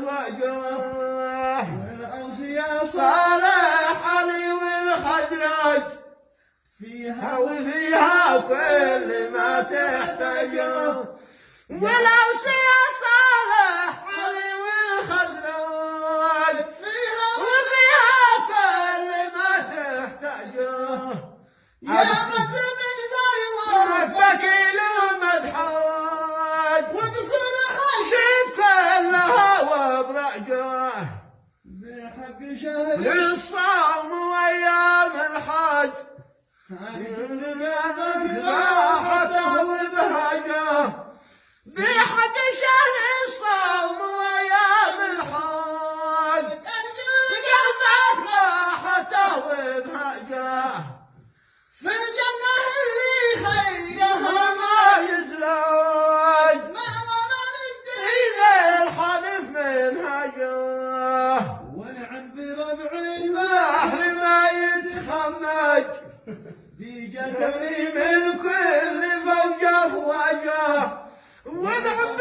وأزواجه والأوصياء صالح علي والخزرج فيها وفيها كل ما تحتاجه والأوصياء صالح علي والخزرج فيها وفيها كل ما تحتاجه يا مزن ربك له مدحوج وقصر حشد كلها وبرعجه بحق شهر الصوم وايام الحج راحته وبهجه بحق شهر الصوم وايام الحج قلبك راحته وبهجه في الجنة اللي خيرها ما يزلج ما ندري الحلف منهجه ونعم بربعي البحر ما يتخمج ديجتني من كل فوجه فوجه ونعم